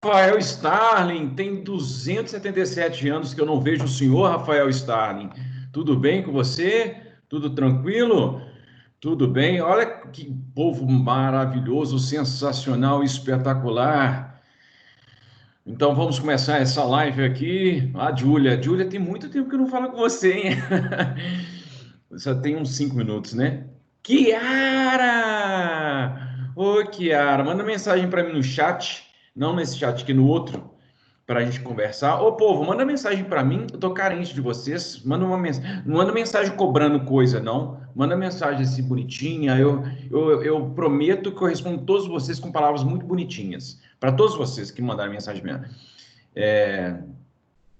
Rafael Starling, tem 277 anos que eu não vejo o senhor Rafael Starling. Tudo bem com você? Tudo tranquilo? Tudo bem? Olha que povo maravilhoso, sensacional, espetacular. Então vamos começar essa live aqui. Júlia, tem muito tempo que eu não falo com você, hein? Só tem uns 5 minutos, né? Kiara! Ô, Kiara, manda mensagem para mim no chat, não nesse chat aqui, no outro, para a gente conversar. Ô, povo, manda mensagem para mim, eu tô carente de vocês. Manda uma mensagem, não manda mensagem cobrando coisa, não. Manda mensagem assim bonitinha. Eu prometo que eu respondo todos vocês com palavras muito bonitinhas. Para todos vocês que mandarem mensagem minha.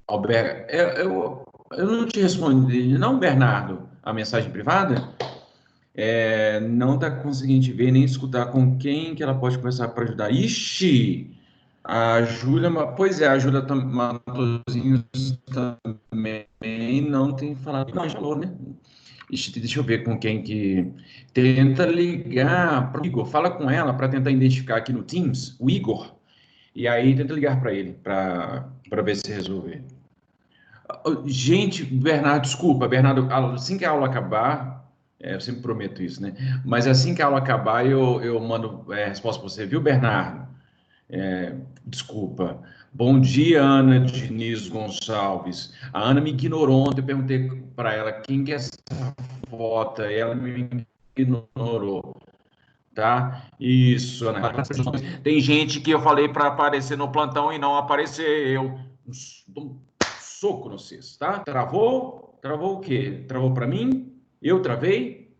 Alberto, eu não te respondi, não, Bernardo, a mensagem privada? Não está conseguindo ver nem escutar com quem que ela pode conversar para ajudar. Ixi! A Júlia, pois é, a Júlia Matosinhos também não tem falado, não, falou, né? Ixi, deixa eu ver com quem que tenta ligar para o Igor, fala com ela para tentar identificar aqui no Teams o Igor, e aí tenta ligar para ele para ver se resolver. Gente, Bernardo, desculpa, Bernardo, assim que a aula acabar, eu sempre prometo isso, né? Mas assim que a aula acabar, eu mando a resposta para você, viu, Bernardo? Desculpa. Bom dia, Ana Diniz Gonçalves. A Ana me ignorou ontem, eu perguntei para ela quem que é essa foto, e ela me ignorou, tá? Isso, Ana. Tem gente que eu falei para aparecer no plantão e não apareceu. Dou um soco no vocês, tá? Travou? Travou o quê? Travou para mim? Eu travei?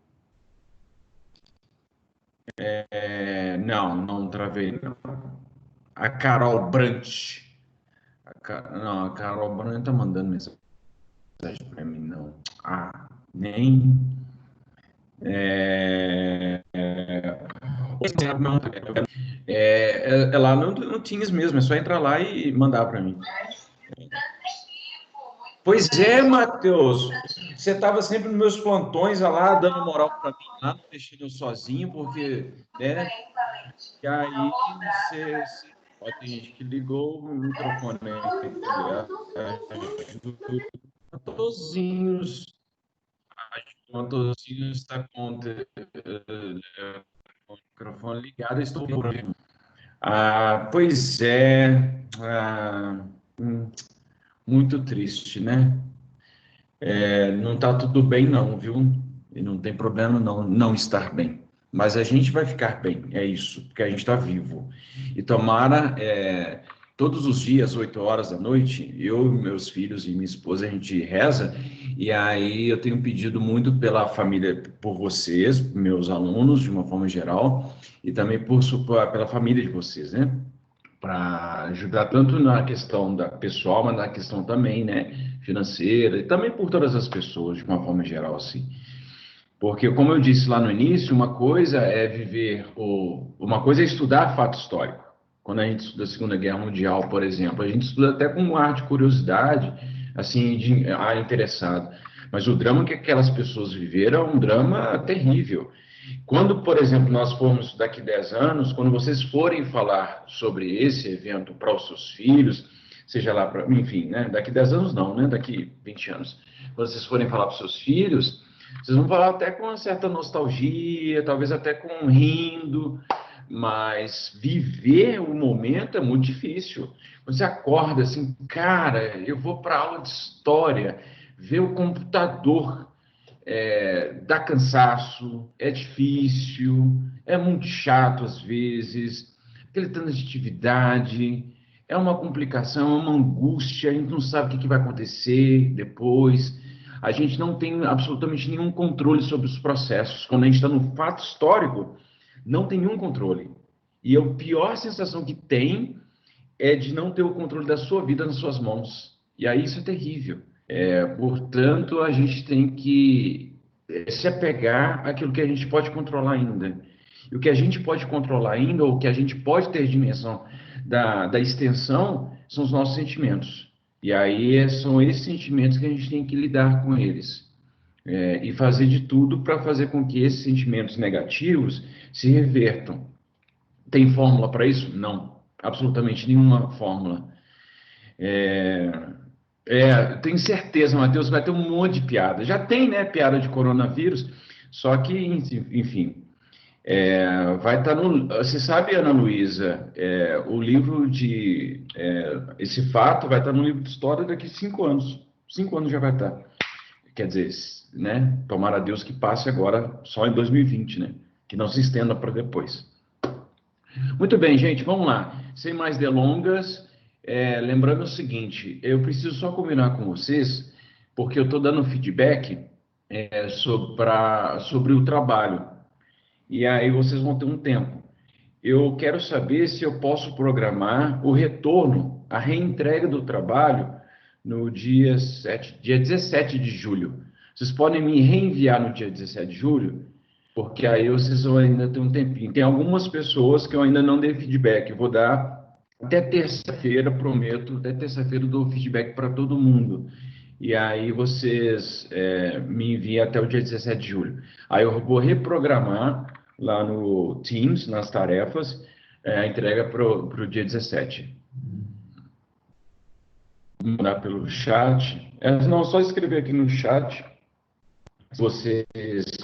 Não, não travei, não. A Carol Brant. Não, a Carol Brant tá mandando mensagem para mim, não. Ah, nem. É, é lá no Teams mesmo, é só entrar lá e mandar para mim. Pois é, Matheus. Você estava sempre nos meus plantões lá, dando moral para mim, lá, não deixando eu sozinho, porque, né? E aí você. Ó, tem gente que ligou o microfone aqui. Matosinhos. Matosinhos está com o microfone ligado, eu estou ouvindo. Pois é. Hum, muito triste, né? Não está tudo bem, não, viu? E não tem problema não estar bem. Mas a gente vai ficar bem, é isso, porque a gente está vivo. E tomara, todos os dias, 8 horas da noite, eu, meus filhos e minha esposa, a gente reza, e aí eu tenho pedido muito pela família, por vocês, meus alunos, de uma forma geral, e também pela família de vocês, né? Para ajudar tanto na questão da pessoal, mas na questão também, né, financeira, e também por todas as pessoas, de uma forma geral, assim. Porque, como eu disse lá no início, uma coisa é uma coisa é estudar fato histórico. Quando a gente estuda a Segunda Guerra Mundial, por exemplo, a gente estuda até com um ar de curiosidade, assim, de ar interessado. Mas o drama que aquelas pessoas viveram é um drama terrível. Quando, por exemplo, nós formos daqui 10 anos, quando vocês forem falar sobre esse evento para os seus filhos, seja lá para, enfim, né? Daqui 10 anos não, né? Daqui 20 anos. Quando vocês forem falar para os seus filhos, vocês vão falar até com uma certa nostalgia, talvez até com rindo, mas viver o momento é muito difícil. Você acorda assim, cara, eu vou para a aula de história, ver o computador dá cansaço, é difícil, é muito chato às vezes, aquele tanto de atividade, é uma complicação, é uma angústia, a gente não sabe o que vai acontecer depois, a gente não tem absolutamente nenhum controle sobre os processos. Quando a gente está no fato histórico, não tem nenhum controle. E a pior sensação que tem é de não ter o controle da sua vida nas suas mãos. E aí isso é terrível. Portanto, a gente tem que se apegar àquilo que a gente pode controlar ainda. E o que a gente pode controlar ainda, ou o que a gente pode ter dimensão da extensão, são os nossos sentimentos. E aí são esses sentimentos que a gente tem que lidar com eles. E fazer de tudo para fazer com que esses sentimentos negativos se revertam. Tem fórmula para isso? Não. absolutamente nenhuma fórmula. Eu tenho certeza, Matheus, vai ter um monte de piada. Já tem, né, piada de coronavírus, só que, enfim, vai estar no... Você sabe, Ana Luísa, o livro esse fato vai estar no livro de história daqui a 5 anos. 5 anos já vai estar. Quer dizer, né, tomara a Deus que passe agora só em 2020, né? Que não se estenda para depois. Muito bem, gente, vamos lá. Sem mais delongas, lembrando o seguinte, eu preciso só combinar com vocês, porque eu estou dando feedback sobre o trabalho, e aí vocês vão ter um tempo. Eu quero saber se eu posso programar o retorno, a reentrega do trabalho no dia 17 de julho. Vocês podem me reenviar no dia 17 de julho? Porque aí vocês vão ainda ter um tempinho. Tem algumas pessoas que eu ainda não dei feedback. Eu vou dar até terça-feira, prometo, até terça-feira eu dou feedback para todo mundo. E aí vocês me enviam até o dia 17 de julho. Aí eu vou reprogramar lá no Teams, nas tarefas, a entrega para o dia 17. Vou mandar pelo chat. Não, só escrever aqui no chat se vocês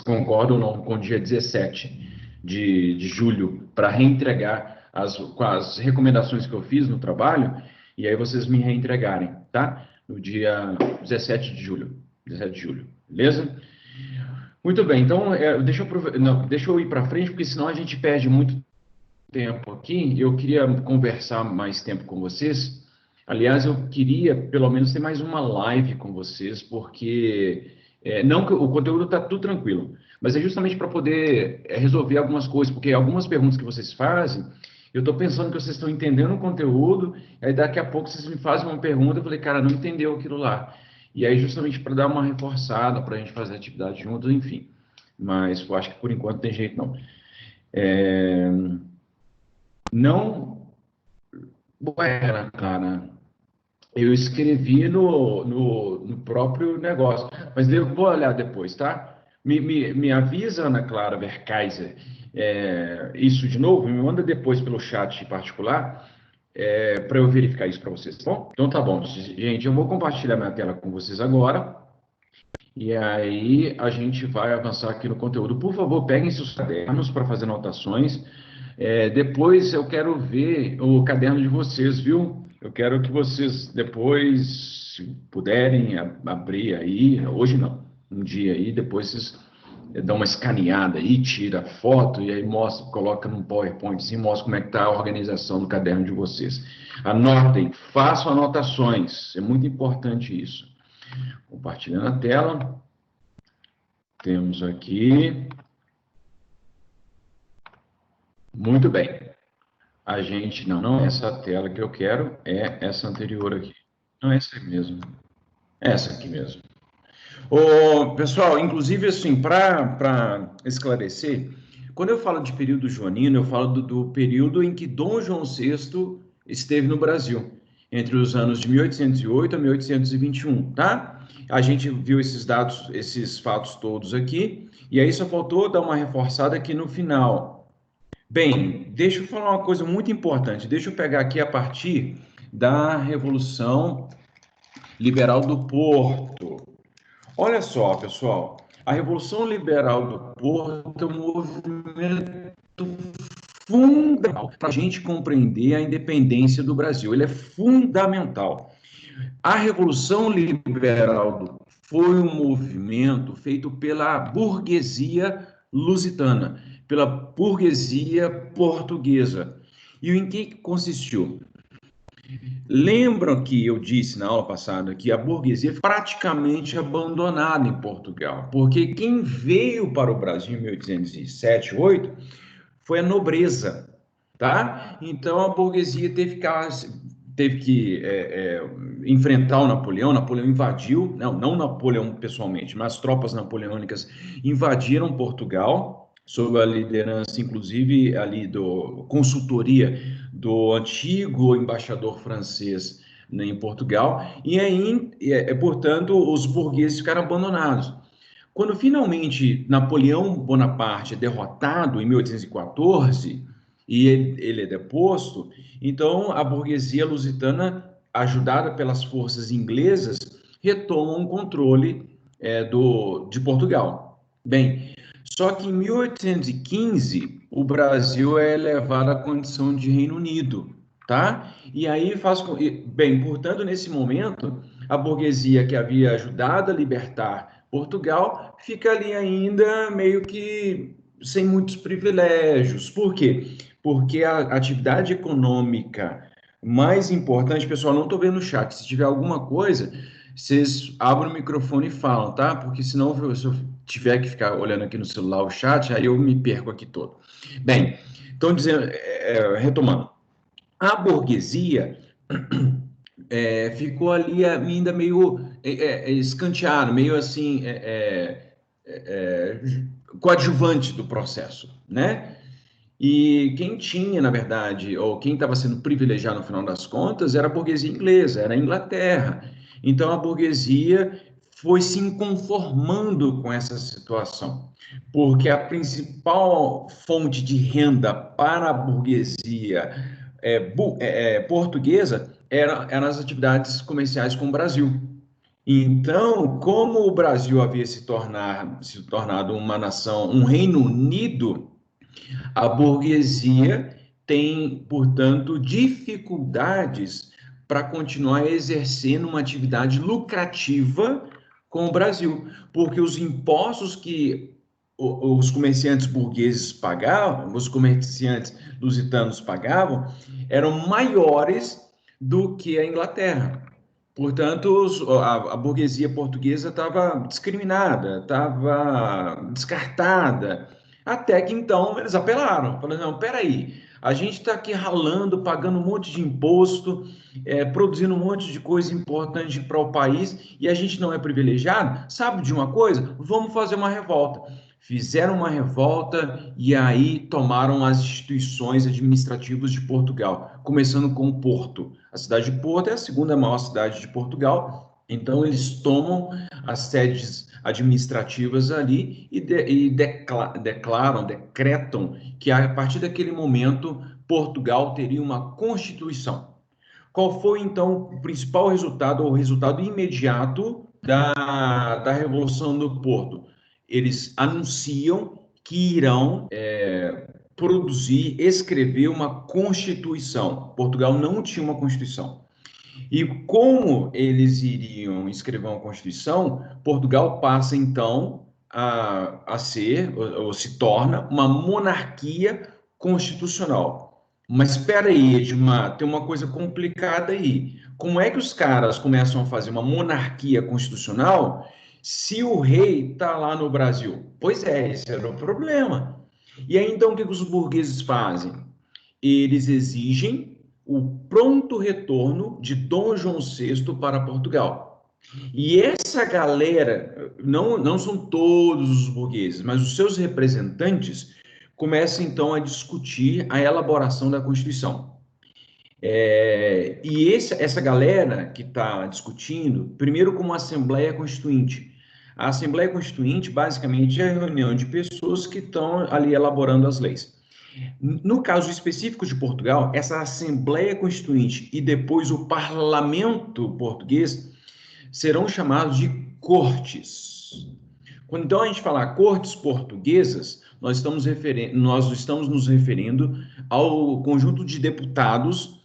concordam ou não com o dia 17 de julho para reentregar com as recomendações que eu fiz no trabalho, e aí vocês me reentregarem, tá? No dia 17 de julho. 17 de julho, beleza? Muito bem, então deixa eu ir para frente, porque senão a gente perde muito tempo aqui. Eu queria conversar mais tempo com vocês. Aliás, eu queria pelo menos ter mais uma live com vocês, porque não que o conteúdo está tudo tranquilo, mas é justamente para poder resolver algumas coisas, porque algumas perguntas que vocês fazem, eu estou pensando que vocês estão entendendo o conteúdo, aí daqui a pouco vocês me fazem uma pergunta, eu falei, cara, não entendeu aquilo lá. E aí, justamente para dar uma reforçada, para a gente fazer atividade juntos, enfim. Mas eu acho que por enquanto tem jeito não. Não, Buena, cara. Eu escrevi no próprio negócio, mas eu vou olhar depois, tá? Me avisa, Ana Clara Verkaiser, isso de novo, me manda depois pelo chat particular, para eu verificar isso para vocês, tá bom? Então tá bom, gente, eu vou compartilhar minha tela com vocês agora, e aí a gente vai avançar aqui no conteúdo. Por favor, peguem seus cadernos para fazer anotações. Depois eu quero ver o caderno de vocês, viu? Eu quero que vocês depois, se puderem, abrir aí, hoje não, um dia aí, depois vocês dão uma escaneada aí, tira foto e aí mostra, coloca num PowerPoint assim, mostra como é que está a organização do caderno de vocês. Anotem, façam anotações, é muito importante isso. Compartilhando a tela. Temos aqui. Muito bem. A gente, não é essa tela que eu quero, é essa anterior aqui. Não, é essa aqui mesmo. Essa aqui mesmo. Pessoal, inclusive, assim, para esclarecer, quando eu falo de período joanino, eu falo do período em que Dom João VI esteve no Brasil, entre os anos de 1808 a 1821, tá? A gente viu esses dados, esses fatos todos aqui, e aí só faltou dar uma reforçada aqui no final. Bem, deixa eu falar uma coisa muito importante. Deixa eu pegar aqui a partir da Revolução Liberal do Porto. Olha só, pessoal, a Revolução Liberal do Porto é um movimento fundamental para a gente compreender a independência do Brasil. Ele é fundamental. A Revolução Liberal do Porto foi um movimento feito pela burguesia lusitana, pela burguesia portuguesa. E em que consistiu? Lembram que eu disse na aula passada que a burguesia foi praticamente abandonada em Portugal, porque quem veio para o Brasil em 1807, 1808 foi a nobreza, tá? Então a burguesia teve que enfrentar o Napoleão. Napoleão invadiu, não Napoleão pessoalmente, mas as tropas napoleônicas invadiram Portugal, sob a liderança, inclusive, ali do consultoria do antigo embaixador francês, né, em Portugal, e aí, portanto, os burgueses ficaram abandonados. Quando finalmente Napoleão Bonaparte é derrotado em 1814, e ele é deposto, então a burguesia lusitana, ajudada pelas forças inglesas, retoma o controle de Portugal. Bem, só que em 1815 o Brasil é elevado à condição de Reino Unido, tá? E aí bem, portanto, nesse momento, a burguesia que havia ajudado a libertar Portugal fica ali ainda meio que sem muitos privilégios. Por quê? Porque a atividade econômica mais importante, pessoal, não estou vendo o chat. Se tiver alguma coisa, vocês abrem o microfone e falam, tá? Porque senão, se eu tiver que ficar olhando aqui no celular o chat, aí eu me perco aqui todo. Bem, então, retomando, a burguesia ficou ali ainda meio escanteado, meio assim, coadjuvante do processo, né? E quem tinha, na verdade, ou quem estava sendo privilegiado no final das contas, era a burguesia inglesa, era a Inglaterra. Então a burguesia foi se inconformando com essa situação, porque a principal fonte de renda para a burguesia portuguesa eram as atividades comerciais com o Brasil. Então, como o Brasil havia se tornado uma nação, um Reino Unido, a burguesia tem, portanto, dificuldades para continuar exercendo uma atividade lucrativa com o Brasil, porque os impostos que os comerciantes burgueses pagavam, os comerciantes lusitanos pagavam, eram maiores do que a Inglaterra. Portanto, a burguesia portuguesa estava discriminada, estava descartada, até que então eles apelaram, falando, não, peraí, a gente está aqui ralando, pagando um monte de imposto, produzindo um monte de coisa importante para o país, e a gente não é privilegiado? Sabe de uma coisa? Vamos fazer uma revolta. Fizeram uma revolta e aí tomaram as instituições administrativas de Portugal, começando com o Porto. A cidade de Porto é a segunda maior cidade de Portugal, então eles tomam as sedes administrativas ali e decretam que a partir daquele momento Portugal teria uma constituição. Qual foi então o principal resultado, ou o resultado imediato da Revolução do Porto? Eles anunciam que irão produzir, escrever uma constituição. Portugal não tinha uma constituição. E como eles iriam escrever uma Constituição, Portugal passa então a ser, ou se torna, uma monarquia constitucional. Mas espera aí, Edmar, tem uma coisa complicada aí. Como é que os caras começam a fazer uma monarquia constitucional se o rei está lá no Brasil? Pois é, esse era o problema. E aí então o que os burgueses fazem? Eles exigem o pronto retorno de Dom João VI para Portugal. E essa galera, não são todos os burgueses, mas os seus representantes começam então a discutir a elaboração da Constituição. Essa galera que está discutindo, primeiro como Assembleia Constituinte. A Assembleia Constituinte, basicamente, é a reunião de pessoas que estão ali elaborando as leis. No caso específico de Portugal, essa Assembleia Constituinte e depois o Parlamento português serão chamados de cortes. Quando então a gente falar cortes portuguesas, nós estamos nos referindo ao conjunto de deputados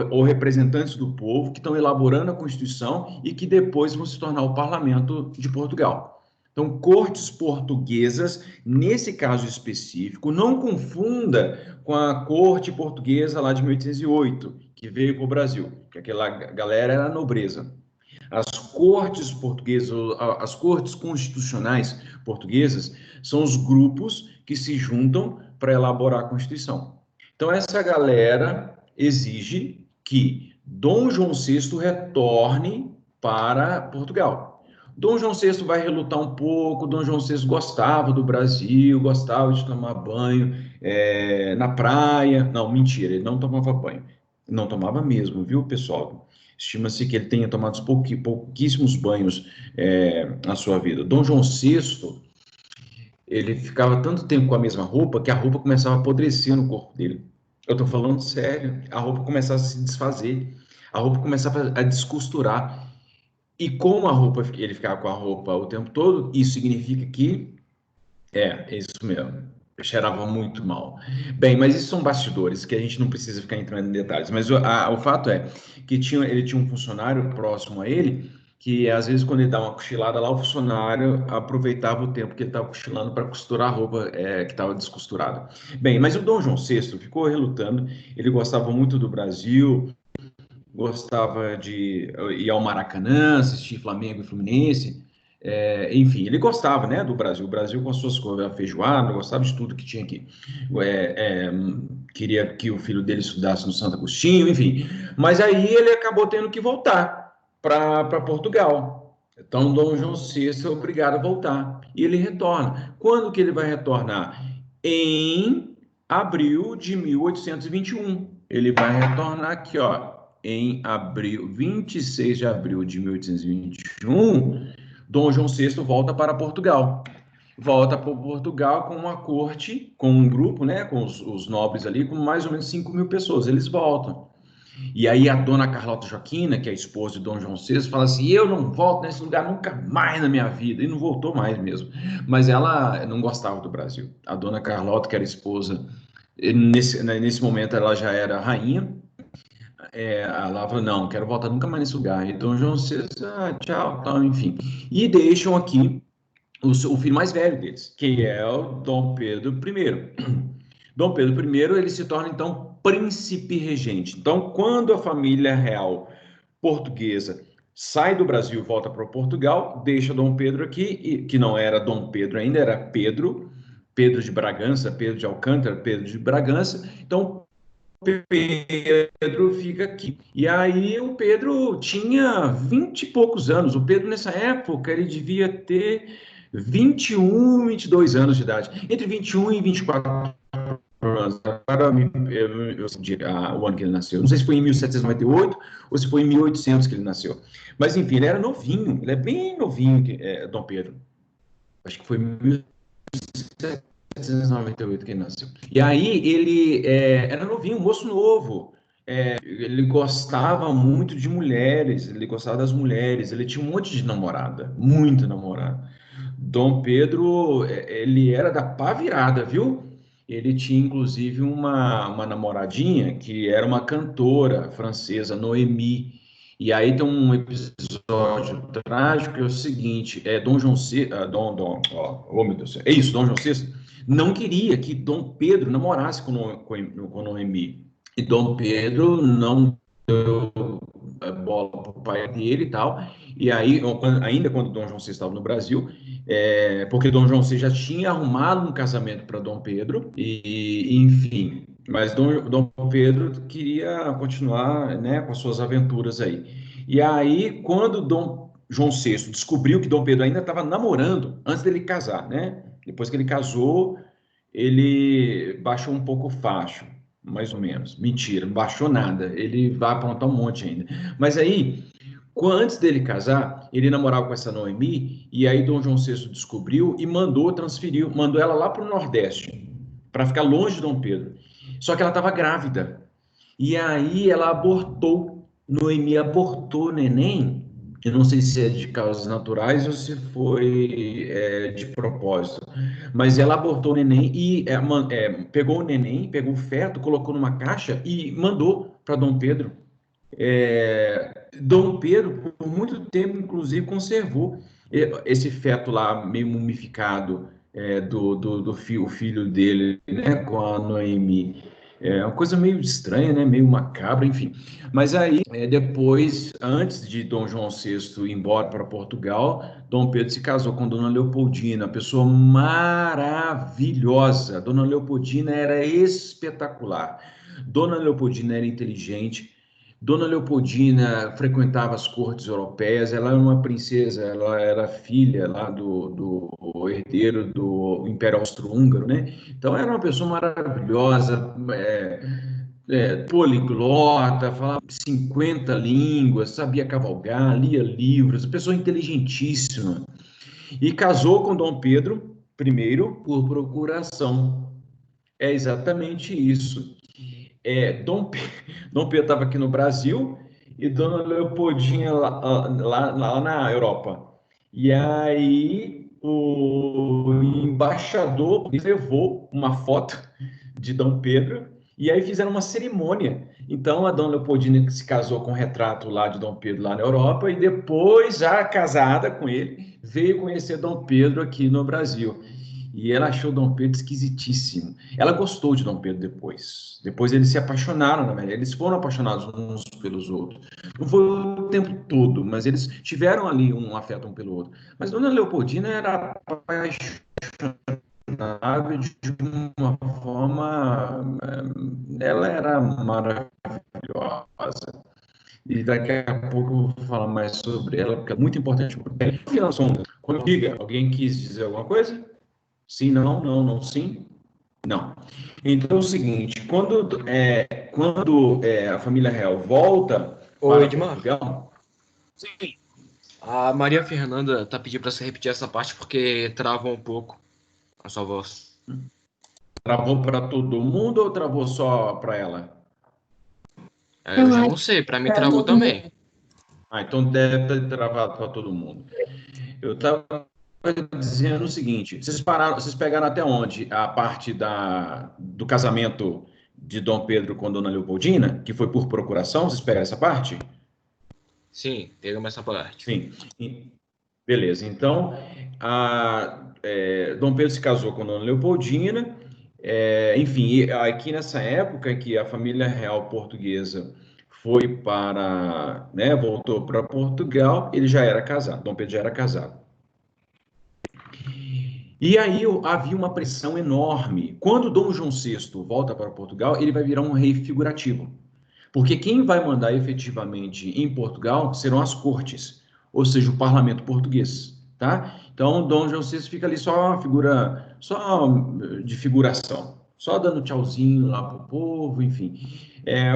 ou representantes do povo que estão elaborando a Constituição e que depois vão se tornar o Parlamento de Portugal. Então, cortes portuguesas, nesse caso específico, não confunda com a corte portuguesa lá de 1808, que veio para o Brasil, que aquela galera era a nobreza. As cortes portuguesas, as cortes constitucionais portuguesas, são os grupos que se juntam para elaborar a Constituição. Então, essa galera exige que Dom João VI retorne para Portugal. Dom João VI vai relutar um pouco. Dom João VI gostava do Brasil, gostava de tomar banho na praia. Não, mentira, ele não tomava banho. Não tomava mesmo, viu, pessoal? Estima-se que ele tenha tomado pouquíssimos banhos na sua vida. Dom João VI, ele ficava tanto tempo com a mesma roupa que a roupa começava a apodrecer no corpo dele. Eu estou falando sério. A roupa começava a se desfazer, a roupa começava a descosturar. E como a roupa, ele ficava com a roupa o tempo todo, isso significa que é isso mesmo. Cheirava muito mal. Bem, mas isso são bastidores que a gente não precisa ficar entrando em detalhes. Mas o fato é que ele tinha um funcionário próximo a ele que, às vezes, quando ele dava uma cochilada lá, o funcionário aproveitava o tempo que ele estava cochilando para costurar a roupa que estava descosturada. Bem, mas o Dom João VI ficou relutando. Ele gostava muito do Brasil, gostava de ir ao Maracanã, assistir Flamengo e Fluminense. Enfim, ele gostava, né, do Brasil. O Brasil com as suas coisas, a feijoada, gostava de tudo que tinha aqui. É, é, Queria que o filho dele estudasse no Santo Agostinho, enfim. Mas aí ele acabou tendo que voltar para Portugal. Então, Dom João VI é obrigado a voltar. E ele retorna. Quando que ele vai retornar? Em abril de 1821. Ele vai retornar aqui, ó, em abril, 26 de abril de 1821, Dom João VI volta para Portugal. Volta para Portugal com uma corte, com um grupo, né, com os nobres ali, com mais ou menos 5 mil pessoas. Eles voltam. E aí a dona Carlota Joaquina, que é a esposa de Dom João VI, fala assim: eu não volto nesse lugar nunca mais na minha vida. E não voltou mais mesmo. Mas ela não gostava do Brasil. A dona Carlota, que era esposa, nesse momento ela já era rainha. Ela falou: não, quero voltar nunca mais nesse lugar. Então João VI, tchau, tal, enfim. E deixam aqui o filho mais velho deles, que é o Dom Pedro I. Dom Pedro I, ele se torna, então, príncipe regente. Então, quando a família real portuguesa sai do Brasil e volta para Portugal, deixa Dom Pedro aqui, que não era Dom Pedro ainda, era Pedro, Pedro de Bragança, Pedro de Alcântara, Pedro de Bragança. Então, Pedro fica aqui. E aí o Pedro tinha 20 e poucos anos. O Pedro, nessa época, ele devia ter 21, 22 anos de idade. Entre 21 e 24 anos. Agora, eu sei o ano que ele nasceu. Não sei se foi em 1798 ou se foi em 1800 que ele nasceu. Mas, enfim, ele era novinho. Ele é bem novinho, Dom Pedro. Acho que foi em 1798 que ele nasceu. E aí ele era novinho, um moço novo. Ele gostava muito de mulheres, ele gostava das mulheres, ele tinha um monte de namorada, muito namorada. Dom Pedro, ele era da pá virada, viu? Ele tinha inclusive uma namoradinha que era uma cantora francesa, Noemi. E aí tem um episódio trágico que é o seguinte: Dom João VI, oh meu Deus, é isso, Dom João VI não queria que Dom Pedro namorasse com Noemi. E Dom Pedro não deu bola para o pai dele e tal. E aí, ainda quando Dom João VI estava no Brasil, porque Dom João VI já tinha arrumado um casamento para Dom Pedro, e enfim. Mas Dom Pedro queria continuar, né, com as suas aventuras aí. E aí, quando Dom João VI descobriu que Dom Pedro ainda estava namorando, antes dele casar, né? Depois que ele casou, ele baixou um pouco o facho, mais ou menos. Mentira, não baixou nada. Ele vai aprontar um monte ainda. Mas aí, antes dele casar, ele namorava com essa Noemi, e aí Dom João VI descobriu e mandou ela lá para o Nordeste, para ficar longe de Dom Pedro. Só que ela estava grávida. E aí ela abortou. Noemi abortou o neném. Eu não sei se é de causas naturais ou se foi de propósito. Mas ela abortou o neném e pegou o neném, pegou o feto, colocou numa caixa e mandou para Dom Pedro. Dom Pedro, por muito tempo, inclusive, conservou esse feto lá, meio mumificado, o filho dele, né, com a Noemi. É uma coisa meio estranha, né, meio macabra, enfim. Mas aí, depois, antes de Dom João VI ir embora para Portugal, Dom Pedro se casou com Dona Leopoldina, uma pessoa maravilhosa. Dona Leopoldina era espetacular. Dona Leopoldina era inteligente. Dona Leopoldina frequentava as cortes europeias, ela era uma princesa, ela era filha lá do herdeiro do Império Austro-Húngaro, né? Então era uma pessoa maravilhosa, poliglota, falava 50 línguas, sabia cavalgar, lia livros, pessoa inteligentíssima. E casou com Dom Pedro I por procuração. É exatamente isso. Dom Pedro estava aqui no Brasil e Dona Leopoldina lá na Europa. E aí o embaixador levou uma foto de Dom Pedro e aí fizeram uma cerimônia. Então a Dona Leopoldina se casou com o retrato lá de Dom Pedro lá na Europa e depois, já casada com ele, veio conhecer Dom Pedro aqui no Brasil. E ela achou Dom Pedro esquisitíssimo. Ela gostou de Dom Pedro depois. Depois eles se apaixonaram, na verdade. Eles foram apaixonados uns pelos outros. Não foi o tempo todo, mas eles tiveram ali um afeto um pelo outro. Mas Dona Leopoldina era apaixonável de uma forma. Ela era maravilhosa. E daqui a pouco eu vou falar mais sobre ela, porque é muito importante. Quando diga, alguém quis dizer alguma coisa? Sim, não, não, não, sim, não. Então é o seguinte, quando a família real volta Ô, para Edmar, Portugal, sim, a Maria Fernanda tá pedindo pra você repetir essa parte porque travou um pouco a sua voz. travou para todo mundo ou travou só para ela? Eu já não sei, pra mim travou também. Ah, então deve ter travado para todo mundo. Eu estava dizendo o seguinte: vocês pegaram até onde a parte do casamento de Dom Pedro com Dona Leopoldina, que foi por procuração? Vocês pegaram essa parte? Sim, pegamos essa parte. Sim. Beleza. Então, Dom Pedro se casou com Dona Leopoldina. Enfim, e aqui nessa época que a família real portuguesa foi para, né, voltou para Portugal, ele já era casado. Dom Pedro já era casado. E aí havia uma pressão enorme. Quando Dom João VI volta para Portugal, ele vai virar um rei figurativo. Porque quem vai mandar efetivamente em Portugal serão as cortes, ou seja, o parlamento português, tá? Então, Dom João VI fica ali só uma figura, só de figuração, só dando tchauzinho lá pro povo, enfim.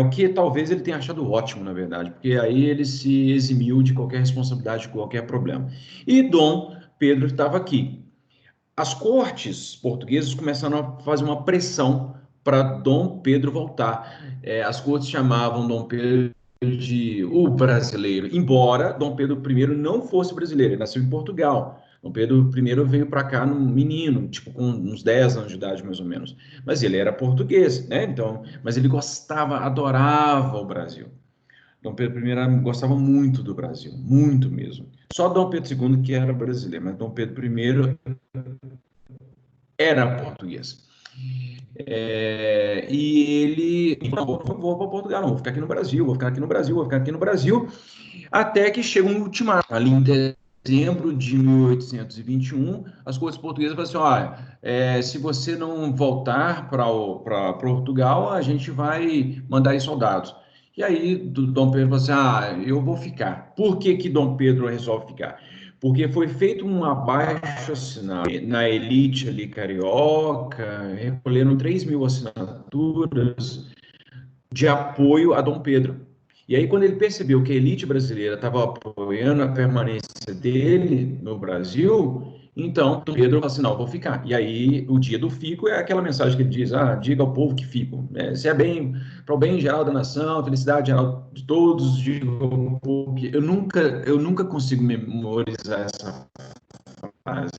O que talvez ele tenha achado ótimo, na verdade, porque aí ele se eximiu de qualquer responsabilidade, de qualquer problema. E Dom Pedro estava aqui. As cortes portuguesas começaram a fazer uma pressão para Dom Pedro voltar. As cortes chamavam Dom Pedro de o brasileiro, embora Dom Pedro I não fosse brasileiro, ele nasceu em Portugal. Dom Pedro I veio para cá num menino, tipo com uns 10 anos de idade mais ou menos. Mas ele era português, né? Então, mas ele gostava, adorava o Brasil. Dom Pedro I gostava muito do Brasil, muito mesmo. Só Dom Pedro II que era brasileiro, mas Dom Pedro I era português. E ele falou, vou para Portugal, não, vou ficar aqui no Brasil, vou ficar aqui no Brasil, vou ficar aqui no Brasil, até que chega um ultimato. Ali em dezembro de 1821, as cortes portuguesas falaram assim, olha, se você não voltar para Portugal, a gente vai mandar aí soldados. E aí Dom Pedro falou assim, eu vou ficar. Por que que Dom Pedro resolve ficar? Porque foi feito um abaixo-assinado na elite ali carioca, recolheram 3.000 assinaturas de apoio a Dom Pedro. E aí, quando ele percebeu que a elite brasileira estava apoiando a permanência dele no Brasil, então Pedro falou assim: não, vou ficar. E aí, o dia do fico é aquela mensagem que ele diz: diga ao povo que fico. Se é bem, para o bem geral da nação, felicidade geral de todos, diga ao povo que. Eu nunca consigo memorizar essa frase.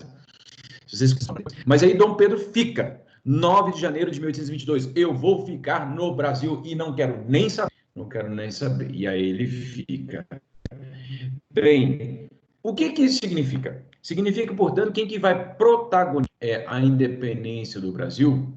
Mas aí Dom Pedro fica. 9 de janeiro de 1822. Eu vou ficar no Brasil e não quero nem saber. Não quero nem saber. E aí ele fica. Bem, o que que isso significa? Significa, portanto, quem que vai protagonizar a independência do Brasil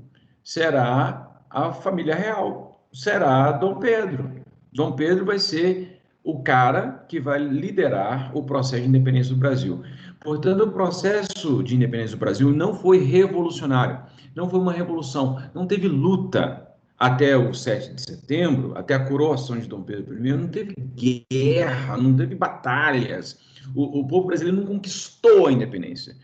será a família real, será Dom Pedro. Dom Pedro vai ser o cara que vai liderar o processo de independência do Brasil. Portanto, o processo de independência do Brasil não foi revolucionário, não foi uma revolução, não teve luta até o 7 de setembro, até a coroação de Dom Pedro I, não teve guerra, não teve batalhas. O povo brasileiro não conquistou a independência.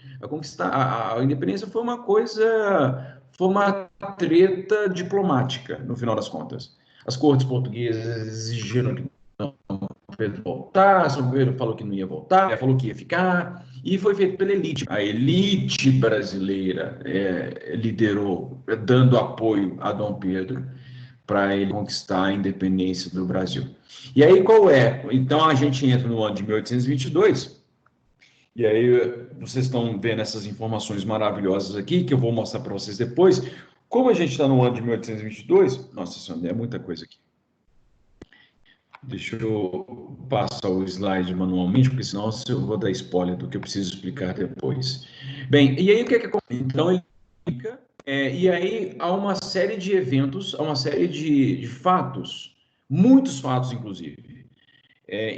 A independência foi uma coisa, foi uma treta diplomática, no final das contas. As cortes portuguesas exigiram que Pedro voltar, São Pedro falou que não ia voltar, falou que ia ficar, e foi feito pela elite. A elite brasileira liderou, dando apoio a Dom Pedro, para ele conquistar a independência do Brasil. E aí qual é? Então a gente entra no ano de 1822, e aí vocês estão vendo essas informações maravilhosas aqui, que eu vou mostrar para vocês depois. Como a gente está no ano de 1822, nossa senhora, é muita coisa aqui. Deixa eu passar o slide manualmente, porque senão eu vou dar spoiler do que eu preciso explicar depois. Bem, e aí o que é que acontece? Então, ele explica, e aí há uma série de eventos, há uma série de fatos, muitos fatos, inclusive,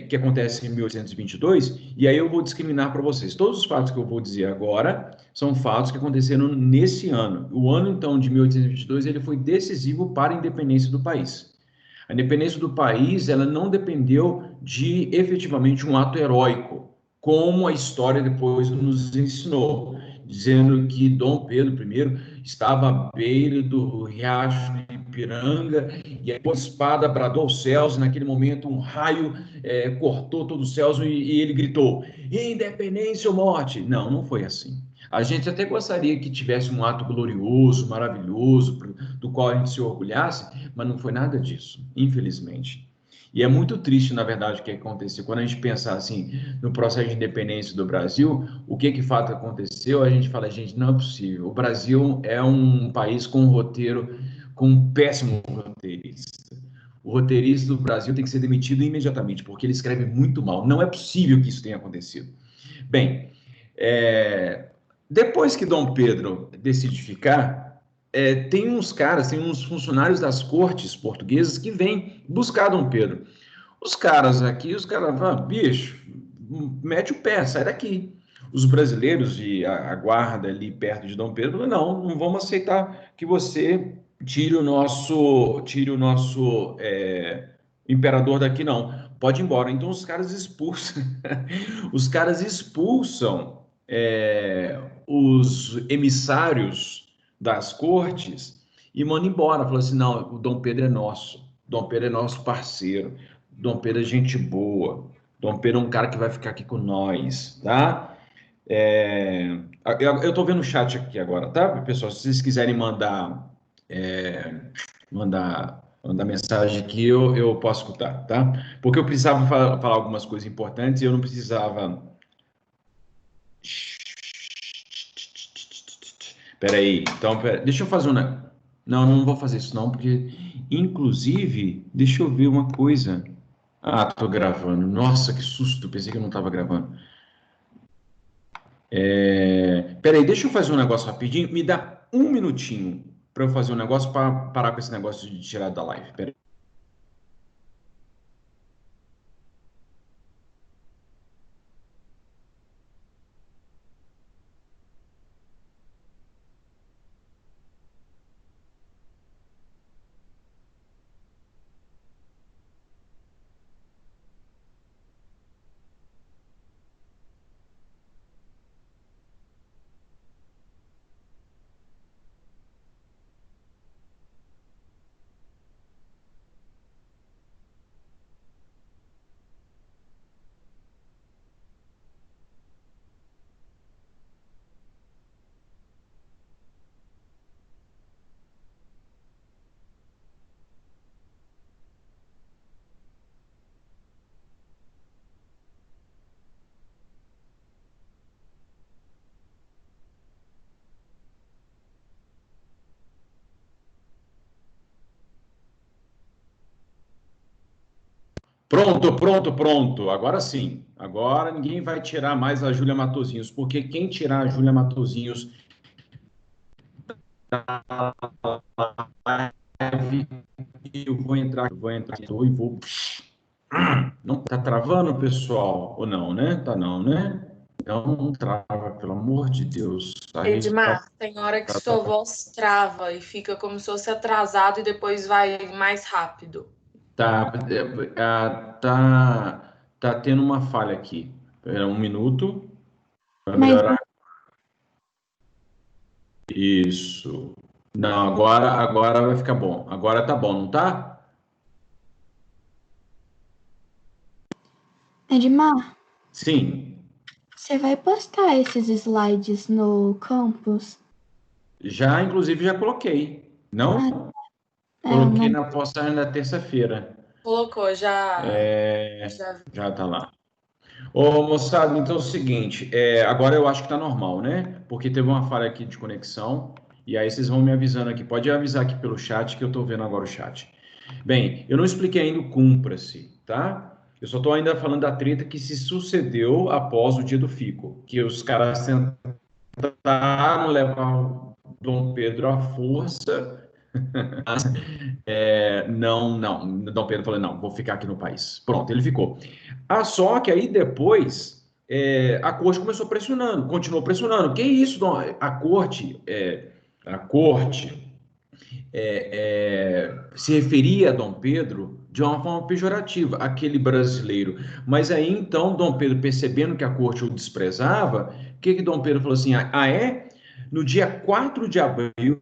que acontecem em 1822, e aí eu vou discriminar para vocês. Todos os fatos que eu vou dizer agora são fatos que aconteceram nesse ano. O ano, então, de 1822, ele foi decisivo para a independência do país. A independência do país, ela não dependeu de efetivamente um ato heróico, como a história depois nos ensinou, dizendo que Dom Pedro I estava à beira do riacho de Ipiranga e a espada bradou aos céus, e naquele momento um raio cortou todos os céus e ele gritou: independência ou morte. Não, não foi assim. A gente até gostaria que tivesse um ato glorioso, maravilhoso, do qual a gente se orgulhasse, mas não foi nada disso, infelizmente. E é muito triste, na verdade, o que aconteceu. Quando a gente pensar assim no processo de independência do Brasil, o que de fato aconteceu, a gente fala, gente, não é possível. O Brasil é um país com um roteiro, com um péssimo roteirista. O roteirista do Brasil tem que ser demitido imediatamente, porque ele escreve muito mal. Não é possível que isso tenha acontecido. Bem, depois que Dom Pedro decide ficar, tem uns caras, tem uns funcionários das cortes portuguesas que vêm buscar Dom Pedro. Os caras aqui, os caras falam, bicho, mete o pé, sai daqui. Os brasileiros e a guarda ali perto de Dom Pedro falaram, não vamos aceitar que você tire o nosso imperador daqui, não. Pode ir embora. Então os caras expulsam, os caras expulsam os emissários das cortes e mandam embora. Falou assim, não, o Dom Pedro é nosso. Dom Pedro é nosso parceiro. Dom Pedro é gente boa. Dom Pedro é um cara que vai ficar aqui com nós, tá? Eu estou vendo o chat aqui agora, tá, pessoal? Se vocês quiserem mandar mensagem aqui, eu posso escutar, tá? Porque eu precisava falar algumas coisas importantes e eu não precisava. Peraí, então, deixa eu fazer uma. Não vou fazer isso não, porque, inclusive, deixa eu ver uma coisa. Ah, tô gravando. Nossa, que susto, pensei que eu não estava gravando. Peraí, deixa eu fazer um negócio rapidinho. Me dá um minutinho para eu fazer um negócio para parar com esse negócio de tirar da live. Peraí. Pronto. Agora sim. Agora ninguém vai tirar mais a Júlia Matosinhos, porque quem tirar a Júlia Matosinhos da live, eu vou entrar e vou. Não tá travando, pessoal? Ou não, né? Tá não, né? Não trava, pelo amor de Deus. A rede Edmar, tem hora que sua voz trava e fica como se fosse atrasado e depois vai mais rápido. tá tendo uma falha aqui. Espera um minuto. Vai melhorar. Isso. Não, agora vai ficar bom. Agora tá bom, não tá? Edmar, Sim. você vai postar esses slides no campus? Inclusive, já coloquei. Não? Coloquei na postagem da terça-feira. Colocou, já Já tá lá. Ô, moçada, então é o seguinte, agora eu acho que tá normal, né? Porque teve uma falha aqui de conexão, e aí vocês vão me avisando aqui. Pode avisar aqui pelo chat, que eu tô vendo agora o chat. Bem, eu não expliquei ainda o cumpra-se, tá? Eu só tô ainda falando da treta que se sucedeu após o dia do fico, que os caras tentaram levar o Dom Pedro à força. Não, Dom Pedro falou, não, vou ficar aqui no país. Pronto, ele ficou. Só que aí depois a corte começou pressionando, continuou pressionando. Que isso, Dom? A corte se referia a Dom Pedro de uma forma pejorativa, aquele brasileiro. Mas aí então Dom Pedro, percebendo que a corte o desprezava, o que Dom Pedro falou assim? É? No dia 4 de abril,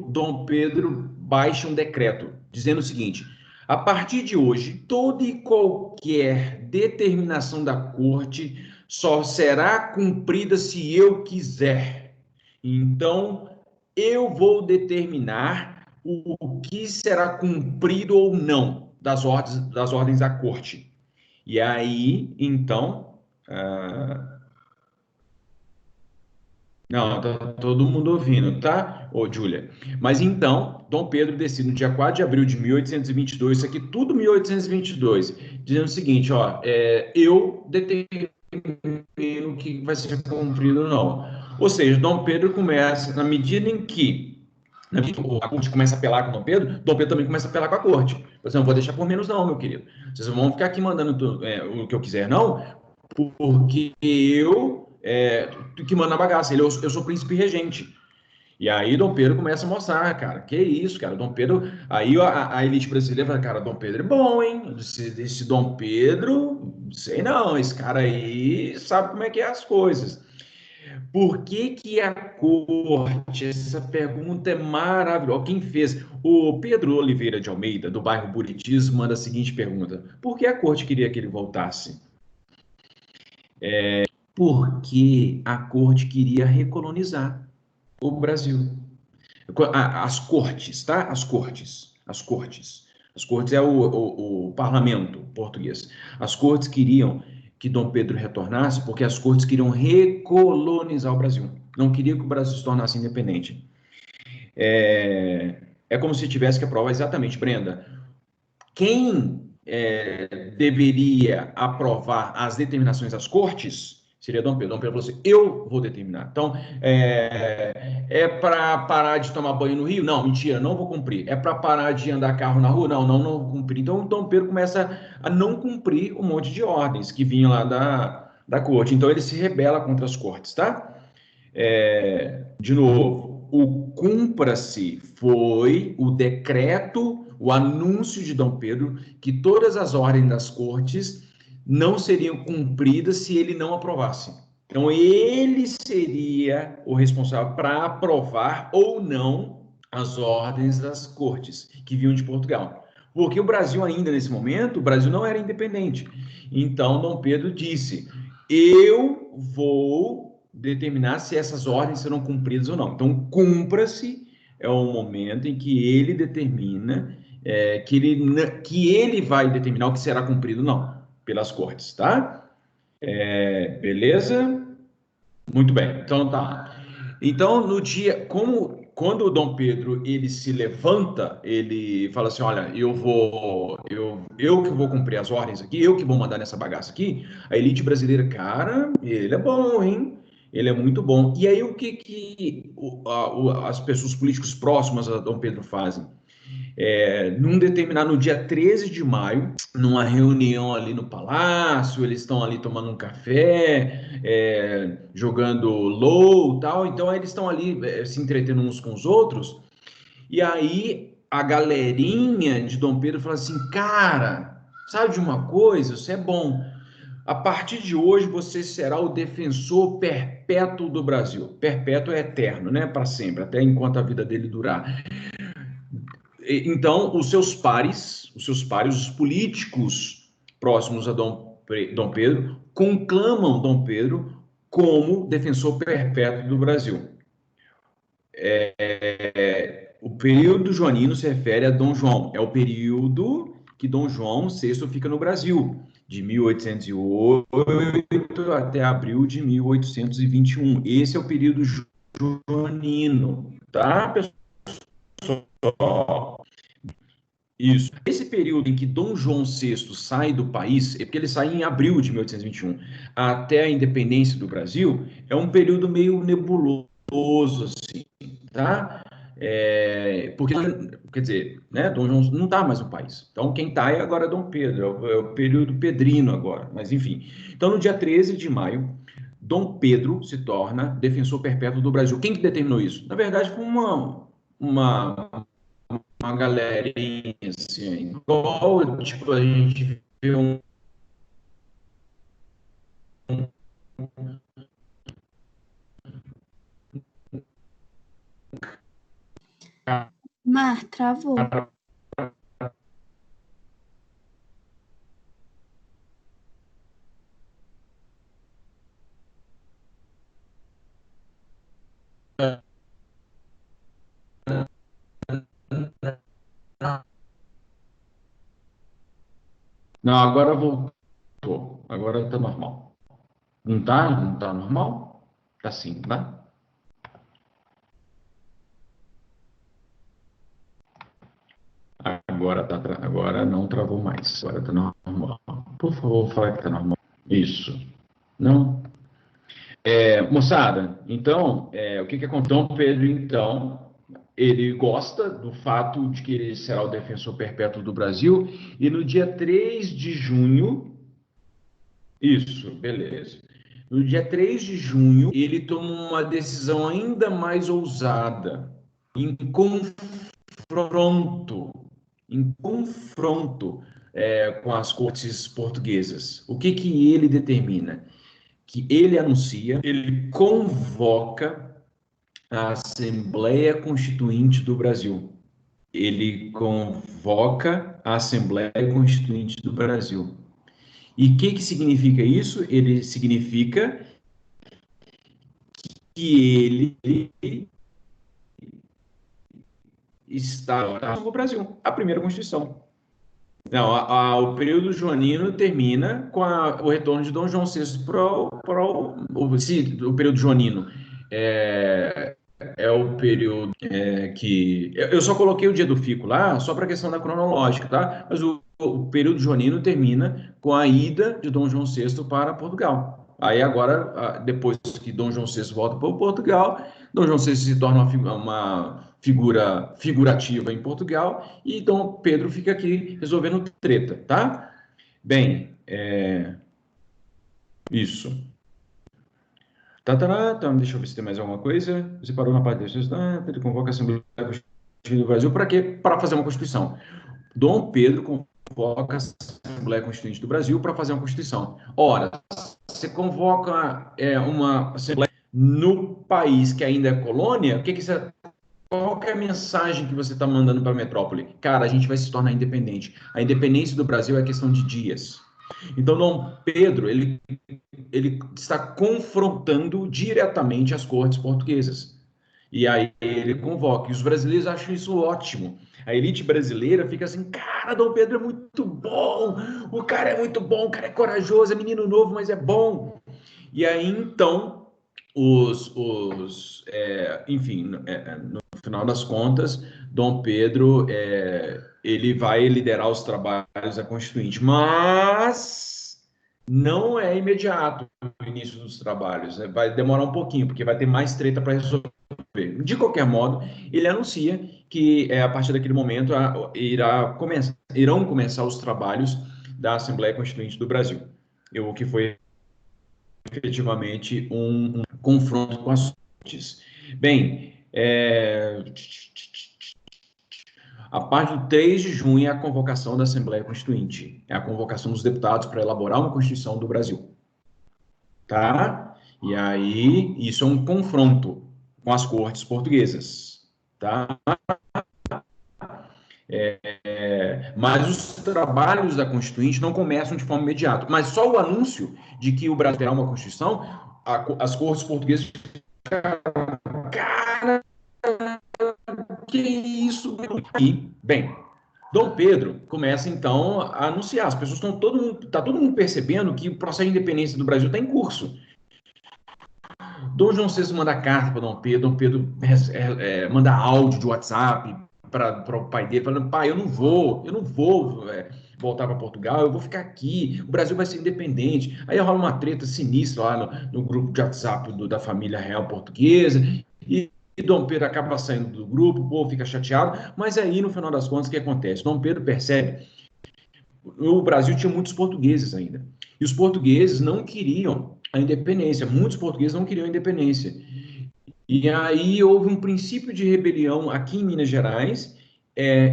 Dom Pedro baixa um decreto dizendo o seguinte: a partir de hoje, toda e qualquer determinação da corte só será cumprida se eu quiser. Então, eu vou determinar o que será cumprido ou não das ordens da corte. E aí, então. Não, tá todo mundo ouvindo, tá, ô Júlia? Mas então, Dom Pedro decide no dia 4 de abril de 1822, isso aqui tudo 1822, dizendo o seguinte, ó, eu determino que vai ser cumprido ou não. Ou seja, Dom Pedro começa, na medida em que a corte começa a apelar com Dom Pedro também começa a apelar com a corte. Você não vou deixar por menos não, meu querido. Vocês vão ficar aqui mandando o que eu quiser, não, porque eu que manda na bagaça. Eu sou príncipe regente. E aí Dom Pedro começa a mostrar, cara, que isso, cara, Dom Pedro, aí a elite brasileira fala, cara, Dom Pedro é bom, hein? Esse Dom Pedro, sei não, esse cara aí sabe como é que é as coisas. Por que a corte? Essa pergunta é maravilhosa. Quem fez? O Pedro Oliveira de Almeida, do bairro Buritis, manda a seguinte pergunta: por que a corte queria que ele voltasse? Porque a corte queria recolonizar o Brasil. As cortes, tá? As cortes. As cortes é o parlamento português. As cortes queriam que Dom Pedro retornasse porque as cortes queriam recolonizar o Brasil. Não queriam que o Brasil se tornasse independente. É como se tivesse que aprovar exatamente, Brenda. Quem deveria aprovar as determinações das cortes seria Dom Pedro. Dom Pedro falou assim: eu vou determinar. Então, para parar de tomar banho no rio? Não, mentira, não vou cumprir. É para parar de andar carro na rua? Não vou cumprir. Então, Dom Pedro começa a não cumprir um monte de ordens que vinham lá da corte. Então, ele se rebela contra as cortes, tá? De novo, o cumpra-se foi o decreto, o anúncio de Dom Pedro, que todas as ordens das cortes não seriam cumpridas se ele não aprovasse. Então, ele seria o responsável para aprovar ou não as ordens das cortes que vinham de Portugal. Porque o Brasil ainda, nesse momento, o Brasil não era independente. Então, Dom Pedro disse, eu vou determinar se essas ordens serão cumpridas ou não. Então, cumpra-se é o momento em que ele determina que ele vai determinar o que será cumprido ou não pelas cortes, tá? Beleza? Muito bem. Então tá. Então no dia, quando o Dom Pedro ele se levanta, ele fala assim, olha, eu que vou cumprir as ordens aqui, eu que vou mandar nessa bagaça aqui. A elite brasileira, cara, ele é bom, hein? Ele é muito bom. E aí o que as pessoas políticos próximas a Dom Pedro fazem? No dia 13 de maio, numa reunião ali no palácio, eles estão ali tomando um café, jogando LOL e tal, então eles estão ali se entretendo uns com os outros, e aí a galerinha de Dom Pedro fala assim, cara, sabe de uma coisa? Isso é bom. A partir de hoje você será o defensor perpétuo do Brasil. Perpétuo é eterno, né? Para sempre, até enquanto a vida dele durar. Então, os seus pares, os políticos próximos a Dom Pedro, conclamam Dom Pedro como defensor perpétuo do Brasil. O período joanino se refere a Dom João. É o período que Dom João VI fica no Brasil, de 1808 até abril de 1821. Esse é o período joanino, tá, pessoal? Isso. Esse período em que Dom João VI sai do país, é porque ele sai em abril de 1821, até a independência do Brasil, é um período meio nebuloso, assim, tá? Porque, quer dizer, né, Dom João não está mais no país. Então, quem está é agora Dom Pedro, é o período pedrino agora, mas enfim. Então, no dia 13 de maio, Dom Pedro se torna defensor perpétuo do Brasil. Quem que determinou isso? Na verdade, foi uma galerinha, assim, igual, tipo, a gente vê Mar, travou. Não, agora voltou. Agora tá normal. Não tá? Não tá normal? Tá sim, tá? Agora não travou mais. Agora tá normal. Por favor, fala que tá normal. Isso. Não? Moçada, então, o que acontece? Dom Pedro, então, ele gosta do fato de que ele será o defensor perpétuo do Brasil, e no dia 3 de junho, isso, beleza. No dia 3 de junho, ele toma uma decisão ainda mais ousada, em confronto, em confronto com as cortes portuguesas. O que ele determina? Que ele anuncia, ele convoca a Assembleia Constituinte do Brasil. Ele convoca a Assembleia Constituinte do Brasil. E o que significa isso? Ele significa que ele está no Brasil, a primeira Constituição. Não, o período joanino termina com o retorno de Dom João VI para o período joanino. É o período que... Eu só coloquei o dia do fico lá, só para a questão da cronológica, tá? Mas o período joanino termina com a ida de Dom João VI para Portugal. Aí agora, depois que Dom João VI volta para Portugal, Dom João VI se torna uma figura figurativa em Portugal e Dom Pedro fica aqui resolvendo treta, tá? Bem, isso. Deixa eu ver se tem mais alguma coisa. Você parou na parte desse. Pedro convoca a Assembleia Constituinte do Brasil para quê? Para fazer uma Constituição. Dom Pedro convoca a Assembleia Constituinte do Brasil para fazer uma Constituição. Ora, você convoca uma Assembleia no país que ainda é colônia, qual que é a mensagem que você está mandando para a metrópole? Cara, a gente vai se tornar independente. A independência do Brasil é questão de dias. Então, Dom Pedro, ele está confrontando diretamente as cortes portuguesas. E aí ele convoca. E os brasileiros acham isso ótimo. A elite brasileira fica assim, cara, Dom Pedro é muito bom, o cara é muito bom, o cara é corajoso, é menino novo, mas é bom. E aí, então, enfim, no final das contas, Dom Pedro, ele vai liderar os trabalhos da Constituinte, mas não é imediato o início dos trabalhos, né? Vai demorar um pouquinho, porque vai ter mais treta para resolver. De qualquer modo, ele anuncia que a partir daquele momento irão começar os trabalhos da Assembleia Constituinte do Brasil, o que foi efetivamente um confronto com as cortes. Bem, a parte do 3 de junho é a convocação da Assembleia Constituinte, é a convocação dos deputados para elaborar uma Constituição do Brasil. Tá? E aí, isso é um confronto com as cortes portuguesas. Tá? Mas os trabalhos da Constituinte não começam de forma imediata. Mas só o anúncio de que o Brasil terá uma Constituição, as cortes portuguesas ficaram, cara, que isso? E, bem, Dom Pedro começa, então, a anunciar. As pessoas estão todo mundo percebendo que o processo de independência do Brasil está em curso. Dom João VI manda carta para Dom Pedro manda áudio de WhatsApp para o pai dele, falando, pai, eu não vou voltar para Portugal, eu vou ficar aqui, o Brasil vai ser independente. Aí rola uma treta sinistra lá no grupo de WhatsApp da família real portuguesa, e Dom Pedro acaba saindo do grupo, o povo fica chateado, mas aí, no final das contas, o que acontece? Dom Pedro percebe o Brasil tinha muitos portugueses ainda. E os portugueses não queriam a independência. Muitos portugueses não queriam a independência. E aí houve um princípio de rebelião aqui em Minas Gerais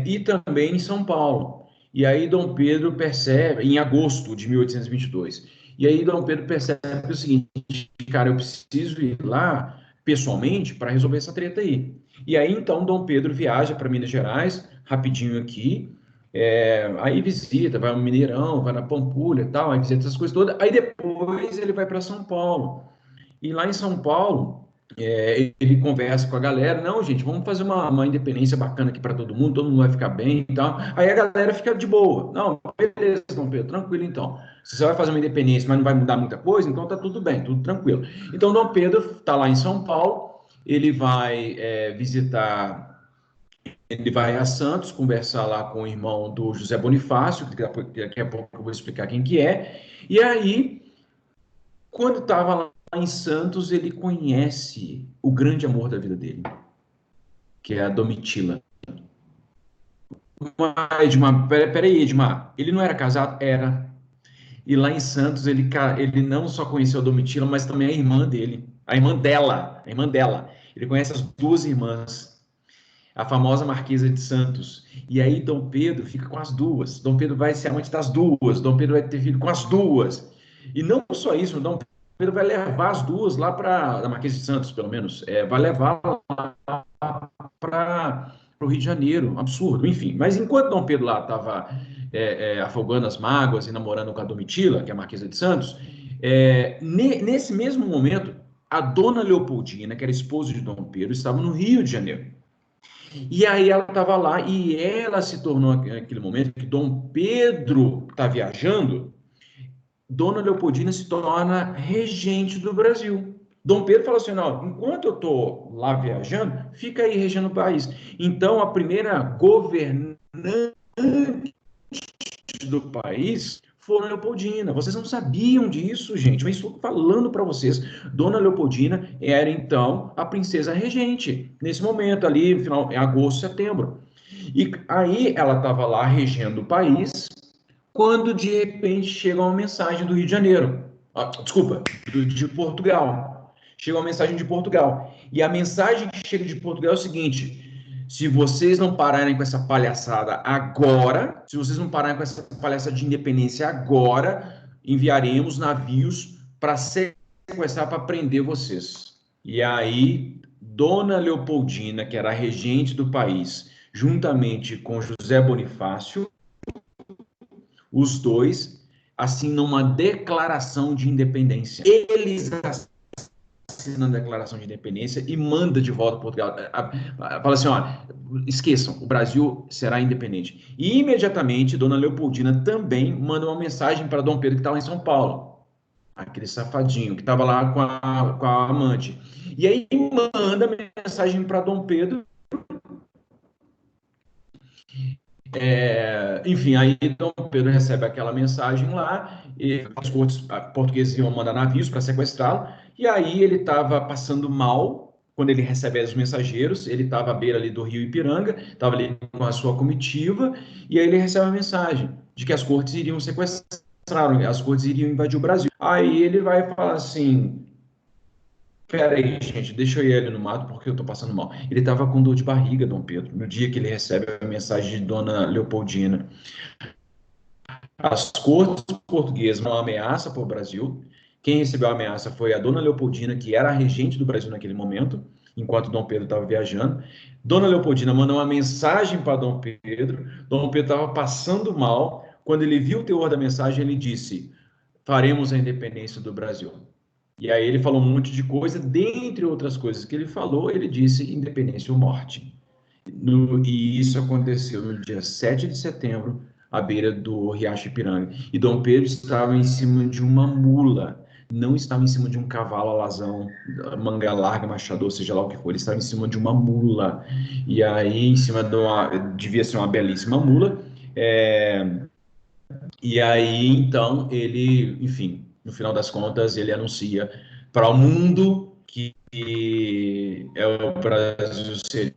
e também em São Paulo. E aí Dom Pedro percebe, em agosto de 1822, e aí Dom Pedro percebe o seguinte, cara, eu preciso ir lá pessoalmente para resolver essa treta aí. E aí então Dom Pedro viaja para Minas Gerais, rapidinho aqui, aí visita, vai no Mineirão, vai na Pampulha e tal, aí visita essas coisas todas, aí depois ele vai para São Paulo. E lá em São Paulo, ele conversa com a galera, não, gente, vamos fazer uma independência bacana aqui para todo mundo vai ficar bem e tal. Aí a galera fica de boa. Não, beleza, Dom Pedro, tranquilo então. Se você vai fazer uma independência, mas não vai mudar muita coisa, então tá tudo bem, tudo tranquilo. Então Dom Pedro está lá em São Paulo, ele vai visitar... Ele vai a Santos conversar lá com o irmão do José Bonifácio, que daqui a pouco eu vou explicar quem que é. E aí, quando estava lá em Santos, ele conhece o grande amor da vida dele, que é a Domitila. Edmar, peraí, Edmar, ele não era casado? Era. E lá em Santos, ele não só conheceu a Domitila, mas também a irmã dele, a irmã dela. Ele conhece as duas irmãs, a famosa Marquesa de Santos. E aí Dom Pedro fica com as duas. Dom Pedro vai ser amante das duas. Dom Pedro vai ter filho com as duas. E não só isso, Dom Pedro vai levar as duas lá para a Marquesa de Santos, pelo menos. Vai levar lá para o Rio de Janeiro. Um absurdo, enfim. Mas enquanto Dom Pedro lá estava afogando as mágoas e namorando com a Domitila, que é a Marquesa de Santos, nesse mesmo momento, a dona Leopoldina, que era esposa de Dom Pedro, estava no Rio de Janeiro. E aí ela estava lá e ela se tornou, naquele momento que Dom Pedro está viajando, Dona Leopoldina se torna regente do Brasil. Dom Pedro fala assim, não, enquanto eu estou lá viajando, fica aí regendo o país. Então, a primeira governante do país foi Leopoldina. Vocês não sabiam disso, gente, mas estou falando para vocês. Dona Leopoldina era, então, a princesa regente, nesse momento ali, final, em agosto, setembro. E aí ela estava lá regendo o país, quando, de repente, chega uma mensagem do Rio de Janeiro. Desculpa, de Portugal. Chega uma mensagem de Portugal. E a mensagem que chega de Portugal é o seguinte... Se vocês não pararem com essa palhaçada agora, se vocês não pararem com essa palhaçada de independência agora, enviaremos navios para sequestrar, para prender vocês. E aí, Dona Leopoldina, que era a regente do país, juntamente com José Bonifácio, os dois assinam uma declaração de independência. Eles assinam a declaração de independência e manda de volta Portugal. Fala assim, ó, esqueçam, o Brasil será independente. E imediatamente, Dona Leopoldina também manda uma mensagem para Dom Pedro, que estava em São Paulo. Aquele safadinho, que estava lá com a amante. E aí manda mensagem para Dom Pedro. Enfim, aí Dom Pedro recebe aquela mensagem lá, e as cortes portuguesas iam mandar navios para sequestrá-lo, e aí ele estava passando mal, quando ele recebe os mensageiros, ele estava à beira ali do rio Ipiranga, estava ali com a sua comitiva, e aí ele recebe a mensagem de que as cortes iriam sequestrar, as cortes iriam invadir o Brasil. Aí ele vai falar assim... Peraí, gente, deixa eu ir ali no mato porque eu tô passando mal. Ele tava com dor de barriga, Dom Pedro, no dia que ele recebe a mensagem de Dona Leopoldina. As cortes portuguesas não ameaça para o Brasil. Quem recebeu a ameaça foi a Dona Leopoldina, que era a regente do Brasil naquele momento, enquanto Dom Pedro estava viajando. Dona Leopoldina mandou uma mensagem para Dom Pedro. Dom Pedro estava passando mal. Quando ele viu o teor da mensagem, ele disse: faremos a independência do Brasil. E aí ele falou um monte de coisa, dentre outras coisas que ele falou, ele disse independência ou morte. E isso aconteceu no dia 7 de setembro, à beira do Riacho Ipiranga. E Dom Pedro estava em cima de uma mula, não estava em cima de um cavalo alazão, manga larga, machador, seja lá o que for, ele estava em cima de uma mula. E aí, em cima de devia ser uma belíssima mula, e aí, então, ele, enfim, no final das contas, ele anuncia para o mundo que o Brasil seria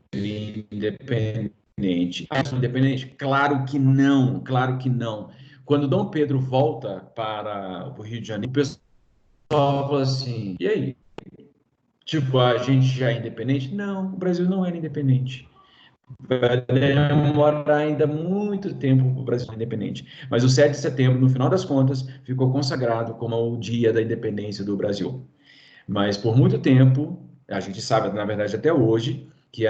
independente. Independente? Claro que não, claro que não. Quando Dom Pedro volta para o Rio de Janeiro, o pessoal fala assim, e aí? Tipo, a gente já é independente? Não, o Brasil não era independente. Vai demorar ainda muito tempo para o Brasil ser independente. Mas o 7 de setembro, no final das contas, ficou consagrado como o dia da independência do Brasil. Mas por muito tempo, a gente sabe, na verdade, até hoje, que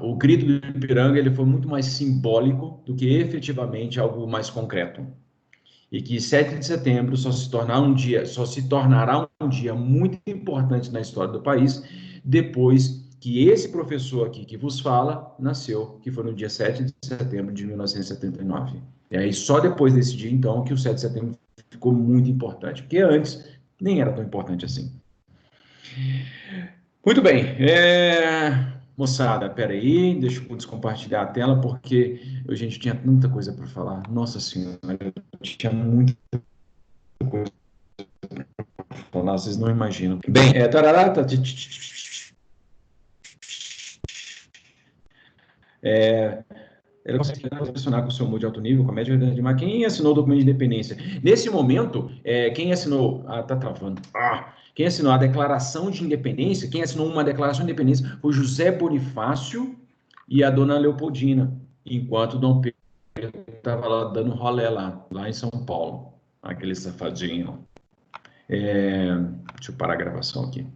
o grito do Ipiranga ele foi muito mais simbólico do que efetivamente algo mais concreto. E que 7 de setembro só se tornará um dia muito importante na história do país depois que esse professor aqui que vos fala nasceu, que foi no dia 7 de setembro de 1979. E aí só depois desse dia, então, que o 7 de setembro ficou muito importante, porque antes nem era tão importante assim. Muito bem. Moçada, peraí, deixa eu descompartilhar a tela, porque a gente tinha tanta coisa para falar. Nossa Senhora, eu tinha muita coisa para falar, vocês não imaginam. Bem, tarará, ele consegue relacionar com o seu humor de alto nível, comédia de mar. Quem assinou o documento de independência? Nesse momento, quem assinou... tá travando. Quem assinou a declaração de independência, quem assinou uma declaração de independência foi José Bonifácio e a dona Leopoldina, enquanto Dom Pedro estava lá dando rolê lá em São Paulo, aquele safadinho. Deixa eu parar a gravação aqui.